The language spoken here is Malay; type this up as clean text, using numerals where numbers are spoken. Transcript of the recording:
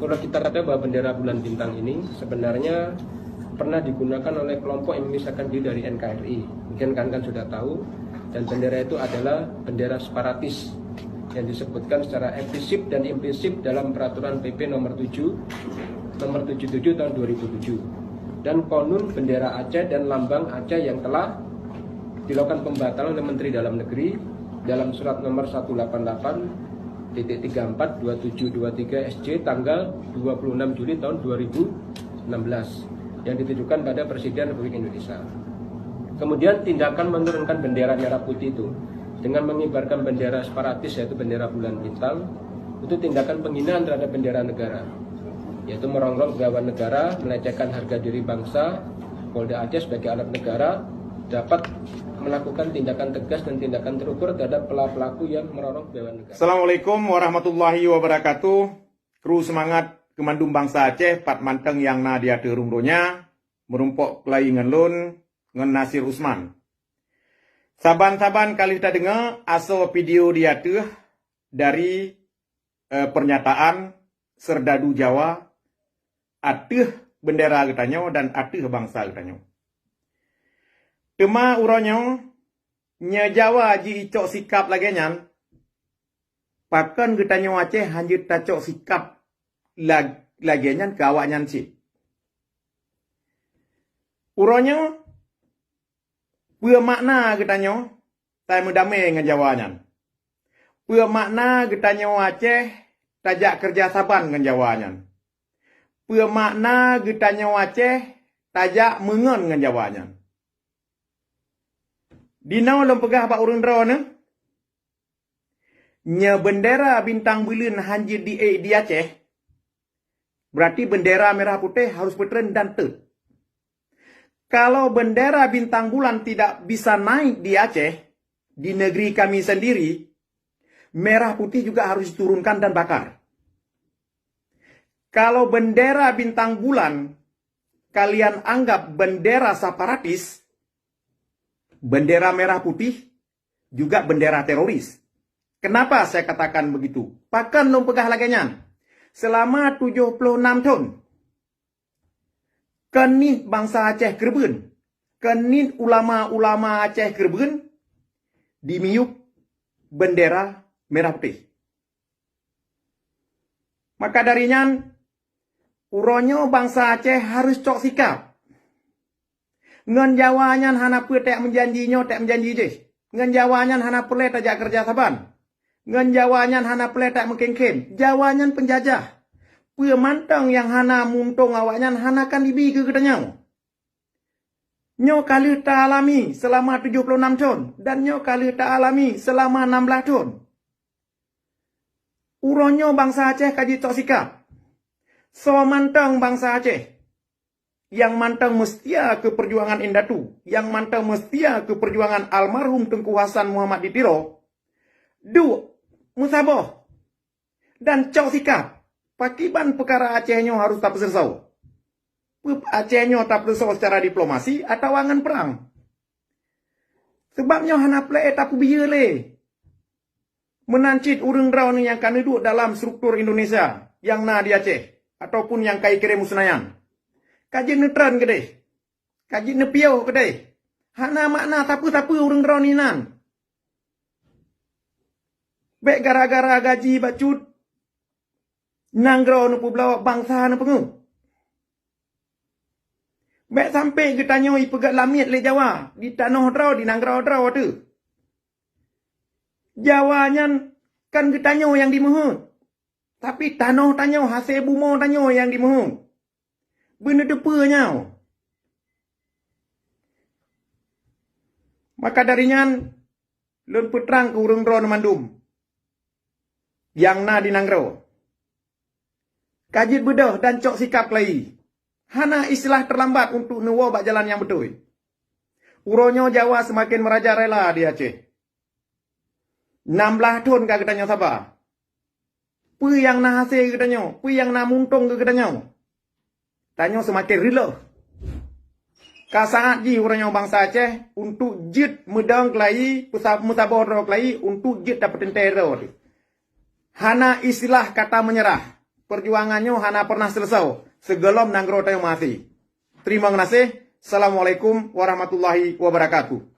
Kalau kita kata bahwa bendera bulan bintang ini sebenarnya pernah digunakan oleh kelompok yang memisahkan diri dari NKRI. Mungkin kan sudah tahu. Dan bendera itu adalah bendera separatis yang disebutkan secara eksplisit dan implisit dalam peraturan PP nomor 77 tahun 2007. Dan konun bendera Aceh dan lambang Aceh yang telah dilakukan pembatalan oleh Menteri Dalam Negeri dalam surat nomor 188.342723 SJ tanggal 26 Juli tahun 2016 yang ditujukan pada Presiden Republik Indonesia. Kemudian tindakan menurunkan bendera merah putih itu dengan mengibarkan bendera separatis yaitu bendera bulan bintang itu tindakan penghinaan terhadap bendera negara, yaitu merongrong pegawai negara, melecehkan harga diri bangsa. Polda Aceh sebagai alat negara dapat melakukan tindakan tegas dan tindakan terukur terhadap pelaku yang merongrong pegawai negara. Assalamualaikum warahmatullahi wabarakatuh. Kru semangat Kemandum Bangsa Aceh, Pat Manteng yang nadia terungdonya, merumpok kelai ngelun, ngen Nasir Usman. Saban-saban kali kita dengar aso video dia tuh dari pernyataan Serdadu Jawa atuh bendera katanya dan atuh bangsa katanya. Tema uronyo nya Jawa ji icok sikap lagi nyan. Pakan katanya Aceh hanjut tacok sikap lagi nyan kawak nyan si. Uronyo pua makna katanya tai mudame dengan Jawa nyan. Pua makna katanya Aceh tajak kerja saban dengan Jawa nyan. Pua makna katanya Aceh tajak mengon dengan Jawa nyan. Dinau lom pegah bak urun draw ne. Nya bendera bintang bulan hanjir di Aceh. Berarti bendera merah putih harus bertren dan te. Kalau bendera bintang bulan tidak bisa naik di Aceh, di negeri kami sendiri, merah putih juga harus diturunkan dan bakar. Kalau bendera bintang bulan kalian anggap bendera separatis, bendera merah putih juga bendera teroris. Kenapa saya katakan begitu? Pakan lom pegah laganya. Selama 76 tahun. Kenih bangsa Aceh Kerbun. Kenih ulama-ulama Aceh Kerbun. Dimiuk bendera merah putih. Maka darinya, uronyo bangsa Aceh harus cok sikap. Ngan Jawanyan hana tak menjanjinya, tak menjanji je. Ngan Jawanyan hana pelai tajak kerja saban. Ngan Jawanyan hana pelai tak mengkengken. Jawanyan penjajah. Pua mantang yang hana muntung awaknya hana kan dibi ke katanya. Nyo kali tak alami selama 76 tahun. Dan nyo kali tak alami selama 16 tahun. Uronyo bangsa Aceh kaji cok sikap. So mantang bangsa Aceh. Yang mantang mestia ke perjuangan Indatu. Yang mantang mestia ke perjuangan almarhum Tengku Hasan Muhammad Ditiro. Musabah. Dan cok sikap. Pakiban perkara Acehnya harus tak bersau. Acehnya tak bersau secara diplomasi atau angan perang. Sebabnya hana play tak biar le. Menancit urang draw ni yang kan duduk dalam struktur Indonesia. Yang na di Aceh. Ataupun yang kai kira musnayan. Kaji netran kedai. Kaji nepiau kedai. Hana makna tapu-tapu urang draw ni nan. Baik gara-gara gaji bacut. Nanggro nupu belawak bangsa nupu pengu. Baik sampai ketanya ipegat lamit le Jawa. Di tanah draw, di nanggro draw tu. Jawanya kan ketanya yang dimuhut. Tapi tanah tanya, hasil buma tanya yang dimuhut. Benda depanya. Maka darinya, lun putrang ke urung draw mandum. Yang na di nanggro. Kajit bedah dan cok sikap lagi. Hana istilah terlambat untuk nuwa bak jalan yang betul. Uronyo Jawa semakin merajalela di Aceh. 16 tahun kah katanya sabar. Pu yang na hasil katanya. Pu yang na muntung ke katanya. Tanya semakin rela. Kasaat ji uronyo bangsa Aceh untuk jit medang kelai. Musabah roh kelai untuk jit dapat tentera. Hana istilah kata menyerah. perjuangannya hana pernah selesai. Segelom nanggro tayo mati. Terima kasih. Assalamualaikum warahmatullahi wabarakatuh.